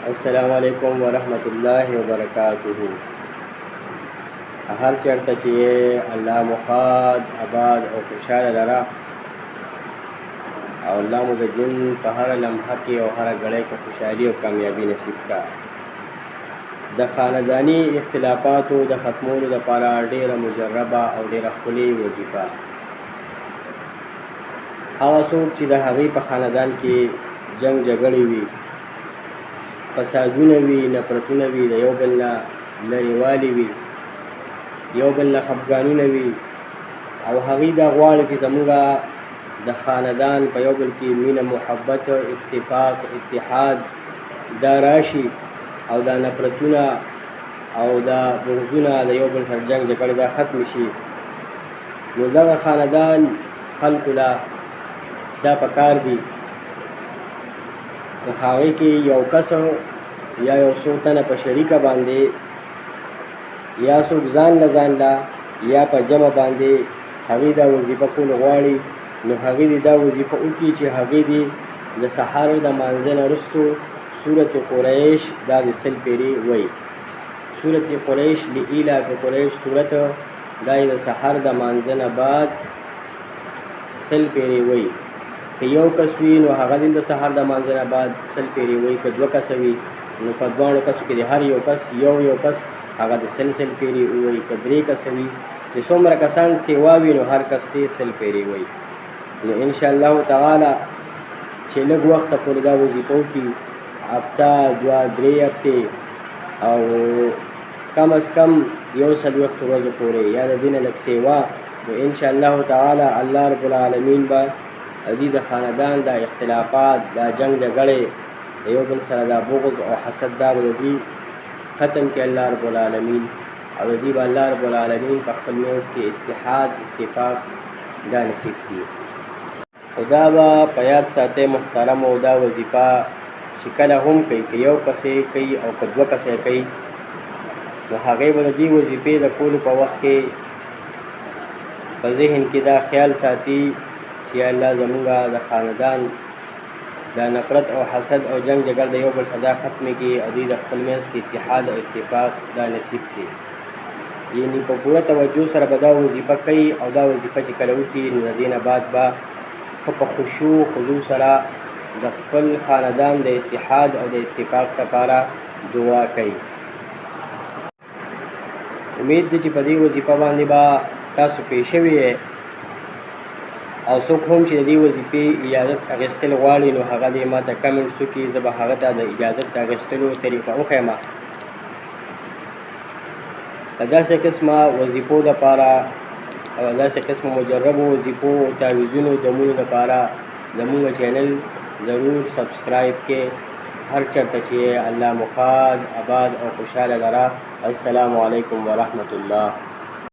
السلام علیکم ورحمت الله وبرکاتہ. هر چېرته چې الله مو ښاد آباد او خوشحاله لره او الله مو د ژوند په هره لمحه کې او هره ګړۍ کې خوشحالي او کامیابي نصیب کا. د خانداني اختلافاتو د ختمولو لپاره ډېره مجربه او ډېره ښکلې وظیفه. هغه څوک چې د هغوی په خاندان کې جنګ جګړې وي، فسادونه وي، نفرتونه وي، د یو بل نه لرېوالی وي، یو بل نه خفګانونه وي، او هغوی دا غواړي چې زموږ د خاندان په یو بل کې مینه، محبت، اتفاق، اتحاد دا راشي او دا نفرتونه او دا بغضونه د یو بل سره جنګ جګړې دا ختم شي. نو دغه خاندان خلکو له دا پکار دي که هغې کې یو کس یا یو څو تنه په شریکه باندې یا څوک ځان له یا په جمع باندې هغې دا وظیفه کول غواړي، نو هغې دې دا وظیفه وکړي چې هغې دې د سحر د مانځه نه وروستو سورت قریش دا د 100 پیرې وایي. سورت قریش لإیلاف قریش سورت دا د سحر د مانځه نه بعد 100 پیرې وایي. که یو کس وي نو هغه د سحر د مانځه نه بعد 100 پیرې وایي. که 2 کسه وي نو په 2 کسو کې د هر یو کس یو کس هغه د 100 پیرې ووایي. که 3 کسه وي چې څومره کسان سیوا وي نو هر کس ته 100 پیرې وایي. نو انشاءالله تعالی چې لږ وخته پورې دا وظیفه وکړي، هفته 2-3 هفتې او کم از کم 140 ورځو پورې یا د دې نه لږ سیوا، نو انشاءالله تعالی الله رب العالمین به د خاندان دا اختلافات، دا جنگ جګړې، د یو بل سره دا بغض او حسد دا به د دوی ختم کړي الله رب العالمین، او د دوی به الله رب العالمین په خپل منځ کې اتحاد اتفاق دا نصیب کړي. خو دا به په یاد ساتئ محترمو، دا وظیفه چې کله هم کوي، که یو کس یې کوي او که 2 کسه یې کوي، نو هغې به د دې وظیفې د کولو په وخت کې په ذهن کې دا خیال ساتي چې الله زموږ د خاندان دا نفرت او حسد او جنگ جګړه د یو بل سره دا ختمې کړي او دوی د خپل منځ کې اتحاد او اتفاق دا نصیب کړي. یعنې په پوره توجه سره به دا وظیفه کوي او دا وظیفه چې کله وکړي نو د دې نه بعد به ښه په خشوع خضوع سره د خپل خاندان د اتحاد او د اتفاق لپاره دعا کوي. امید دی چې په دې وظیفه باندې به تاسو پوه شوي یې، او څوک هم چې د دې وظیفې اجازت اخیستل غواړي نو هغه دې ما ته کمنټس وکړي، زه به هغه ته د اجازت د اخیستلو طریقه وښیم. د داسې قسمه وظیفو دپاره او داسې قسمه مجربو وظیفو او تعویضونو دمونو دپاره زموږ چینل ضرور سبسکرایب کړئ. هر چېرته چې الله مو ښاد آباد او خوشحاله لره. السلام علیکم ورحمت الله.